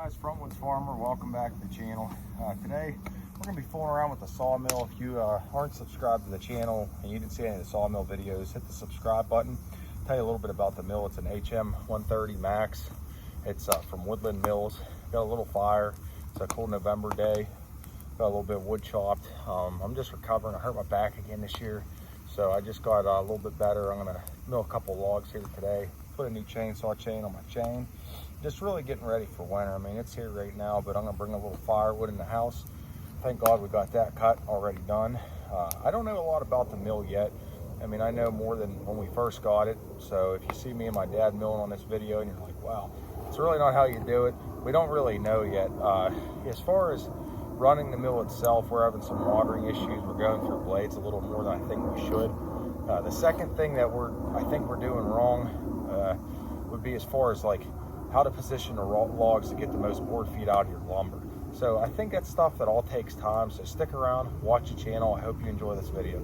guys, Frontwoodsfarmer, welcome back to the channel. Today we're going to be fooling around with the sawmill. If you aren't subscribed to the channel and you didn't see any of the sawmill videos, hit the subscribe button. I'll tell you a little bit about the mill. It's an HM130 Max. It's from Woodland Mills. Got a little fire. It's a cool November day. Got a little bit of wood chopped. I'm just recovering. I hurt my back again this year, so I just got a little bit better. I'm going to mill a couple logs here today. Put a new chainsaw chain on my chain. Just really getting ready for winter. I mean, it's here right now, but I'm gonna bring a little firewood in the house. Thank God we got that cut already done. I don't know a lot about the mill yet. I mean, I know more than when we first got it. So if you see me and my dad milling on this video and you're like, wow, it's really not how you do it, we don't really know yet. As far as running the mill itself, we're having some watering issues. We're going through blades a little more than I think we should. The second thing that I think we're doing wrong would be as far as like how to position the logs to get the most board feet out of your lumber. So I think that's stuff that all takes time. So stick around, watch the channel. I hope you enjoy this video.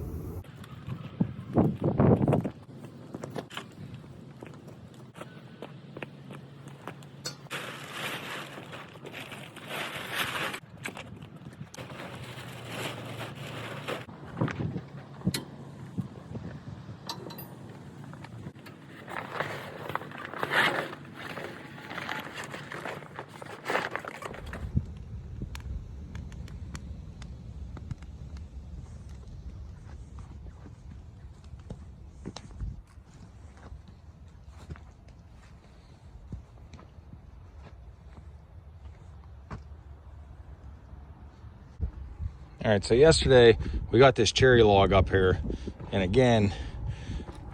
All right, so yesterday we got this cherry log up here, and again,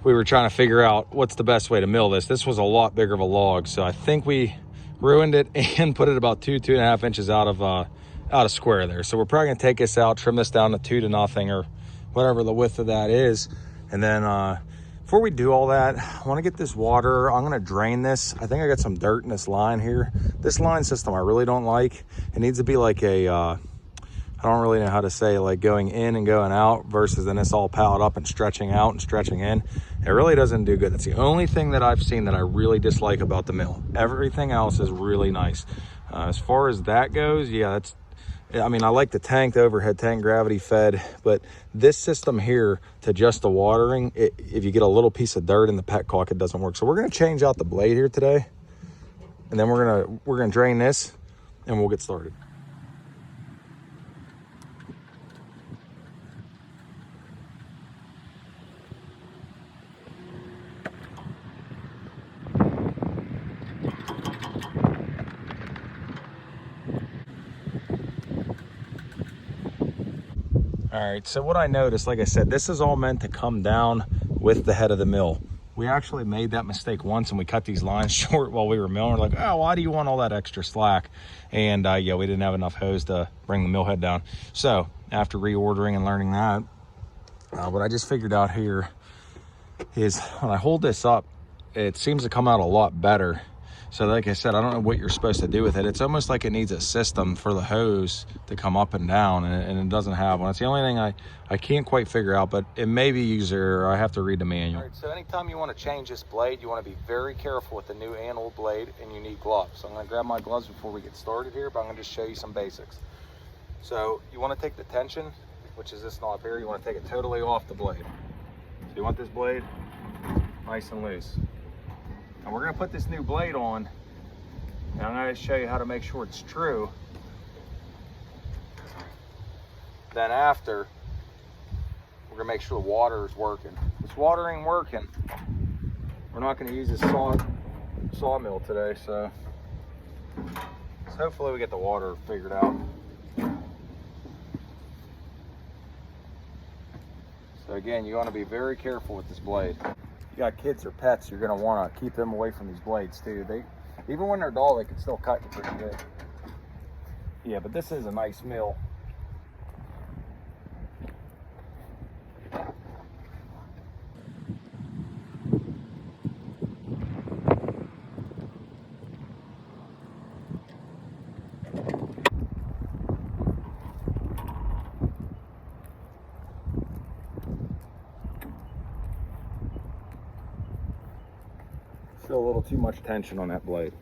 we were trying to figure out what's the best way to mill this. This was a lot bigger of a log, so I think we ruined it and put it about 2.5 inches out of square there. So we're probably gonna take this out, trim this down to 2 to nothing or whatever the width of that is. And then before we do all that, I wanna get this water. I'm gonna drain this. I think I got some dirt in this line here. This line system I really don't like. It needs to be like a, I don't really know how to say, like going in and going out versus then it's all piled up and stretching out and stretching in. It really doesn't do good. That's the only thing that I've seen that I really dislike about the mill. Everything else is really nice. As far as that goes, yeah, I mean, I like the tank, the overhead tank, gravity fed, but this system here to just the watering, if you get a little piece of dirt in the petcock, it doesn't work. So we're gonna change out the blade here today, and then we're gonna drain this and we'll get started. All right, so what I noticed, like I said, this is all meant to come down with the head of the mill. We actually made that mistake once and we cut these lines short while we were milling. We're like, oh, why do you want all that extra slack? And yeah, we didn't have enough hose to bring the mill head down. So after reordering and learning that, what I just figured out here is when I hold this up, it seems to come out a lot better. So like I said, I don't know what you're supposed to do with it. It's almost like it needs a system for the hose to come up and down, and it doesn't have one. It's the only thing I can't quite figure out, but it may be easier. I have to read the manual. All right, so anytime you want to change this blade, you want to be very careful with the new and old blade, and you need gloves. So I'm going to grab my gloves before we get started here, but I'm going to just show you some basics. So you want to take the tension, which is this knob here. You want to take it totally off the blade. So you want this blade nice and loose. And we're gonna put this new blade on, and I'm gonna show you how to make sure it's true. Then after, we're gonna make sure the water is working. If this water ain't working, we're not gonna use this sawmill today, so hopefully we get the water figured out. So again, you wanna be very careful with this blade. You got kids or pets, you're gonna wanna keep them away from these blades too. Even when they're dull, they can still cut you pretty good. Yeah, but this is a nice mill. Still a little too much tension on that blade.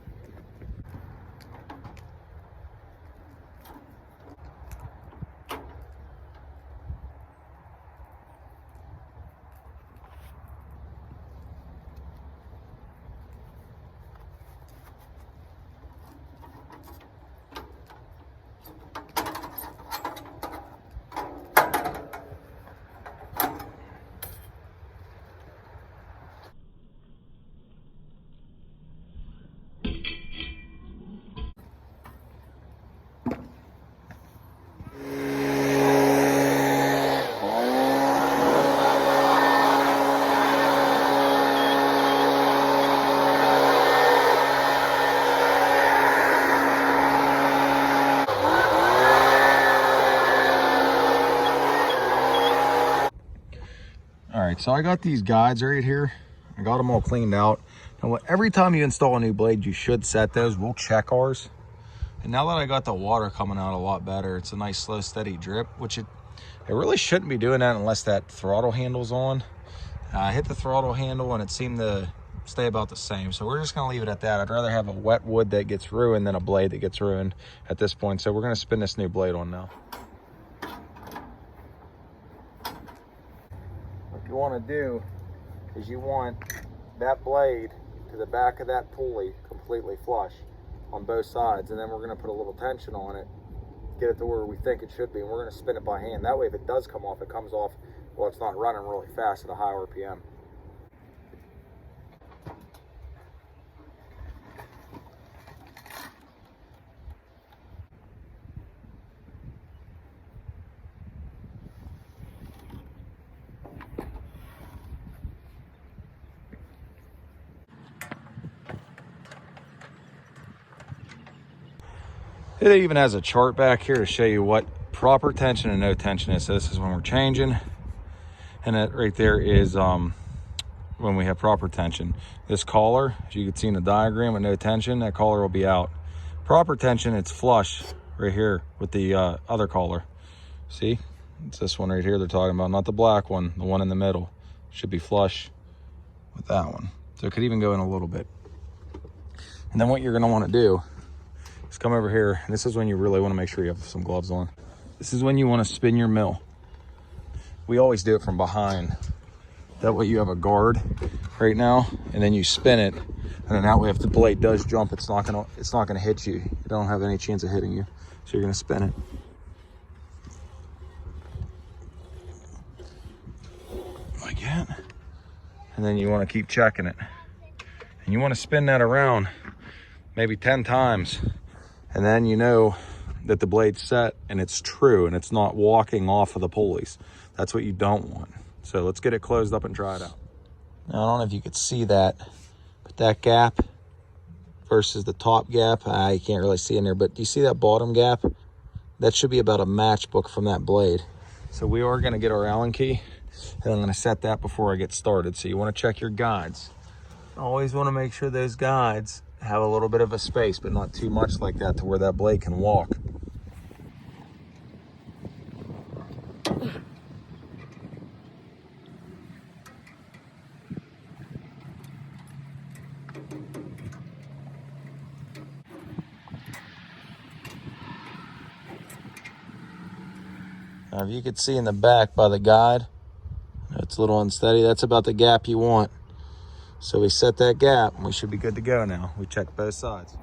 right, so I got these guides right here. I got them all cleaned out. Now, every time you install a new blade, you should set those. We'll check ours. And now that I got the water coming out a lot better, it's a nice slow steady drip, which it really shouldn't be doing that unless that throttle handle's on. I hit the throttle handle and it seemed to stay about the same. So we're just gonna leave it at that. I'd rather have a wet wood that gets ruined than a blade that gets ruined at this point. So we're gonna spin this new blade on now. What you wanna do is you want that blade to the back of that pulley completely flush on both sides. And then we're gonna put a little tension on it, get it to where we think it should be. And we're gonna spin it by hand. That way if it does come off, it comes off well, it's not running really fast at a high RPM. It even has a chart back here to show you what proper tension and no tension is. So this is when we're changing. And that right there is when we have proper tension. This collar, as you can see in the diagram, with no tension, that collar will be out. Proper tension, it's flush right here with the other collar. See, it's this one right here they're talking about, not the black one, the one in the middle. Should be flush with that one. So it could even go in a little bit. And then what you're gonna wanna do is come over here, and this is when you really wanna make sure you have some gloves on. This is when you wanna spin your mill. We always do it from behind. That way you have a guard right now, and then you spin it, and then that way if the blade does jump, it's not gonna hit you. You don't have any chance of hitting you. So you're gonna spin it. Like that. And then you wanna keep checking it. And you wanna spin that around maybe 10 times. And then you know that the blade's set and it's true and it's not walking off of the pulleys. That's what you don't want. So let's get it closed up and try it out. Now, I don't know if you could see that, but that gap versus the top gap, you can't really see in there, but do you see that bottom gap? That should be about a matchbook from that blade. So we are gonna get our Allen key, and I'm gonna set that before I get started. So you wanna check your guides. Always wanna make sure those guides have a little bit of a space, but not too much like that to where that blade can walk. Now, if you could see in the back by the guide, it's a little unsteady. That's about the gap you want. So we set that gap and we should be good to go now. We checked both sides.